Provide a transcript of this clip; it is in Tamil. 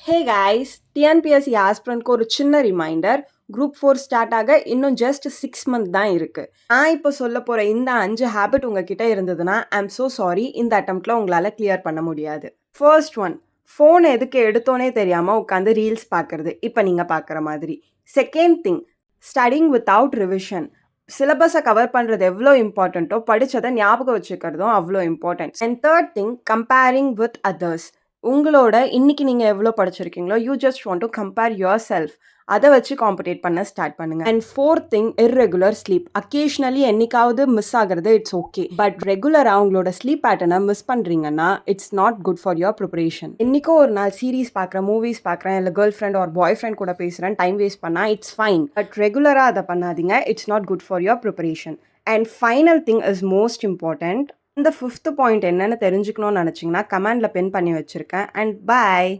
ஹே கைஸ், டிஎன்பிஎஸ்சி ஆஸ்பிரண்ட்க்கு ஒரு சின்ன ரிமைண்டர். குரூப் 4 ஸ்டார்ட் ஆக இன்னும் ஜஸ்ட் 6 மந்த் தான் இருக்கு. நான் இப்போ சொல்ல போற இந்த 5 ஹேபிட் உங்ககிட்ட இருந்ததுன்னா ஐம் so சாரி, இந்த அட்டம்ப்ட்ல உங்களால கிளியர் பண்ண முடியாது. ஃபர்ஸ்ட் ஒன், ஃபோன் எதுக்கு எடுத்தோனே தெரியாம உட்காந்து ரீல்ஸ் பார்க்கறது. இப்போ நீங்க பார்க்குற மாதிரி. Second thing, studying without revision. சிலபஸை கவர் பண்ணுறது எவ்வளோ இம்பார்ட்டண்ட்டோ படித்ததை ஞாபகம் வச்சுக்கிறதும் அவ்வளோ important. And third thing, comparing with others. உங்களோட இன்னைக்கு நீங்கள் எவ்வளோ படிச்சிருக்கீங்களோ you just want to compare yourself. அதை வச்சு காம்படேட் பண்ண ஸ்டார்ட் பண்ணுங்க. And fourth thing, irregular sleep. Occasionally என்னைக்காவது மிஸ் ஆகிறது இட்ஸ் ஓகே, பட் ரெகுலராக உங்களோட ஸ்லீப் பேட்டர்னை மிஸ் பண்ணுறீங்கன்னா it's not good for your preparation. என்னைக்கோ ஒரு நாள் சீரீஸ் பார்க்குறேன், மூவிஸ் பார்க்குறேன், இல்லை கேர்ள் ஃப்ரெண்ட் ஒரு பாய் ஃப்ரெண்ட் கூட பேசுகிறேன், டைம் வேஸ்ட் பண்ணால் இட்ஸ் ஃபைன், பட் ரெகுலராக அதை பண்ணாதீங்க. It's not good for your preparation. And final thing is most important. இந்த 5th பாயிண்ட் என்னன்னு தெரிஞ்சுக்கணும்னு நினச்சிங்கன்னா கமெண்டில் பின் பண்ணி வச்சுருக்கேன். அண்ட் பாய்.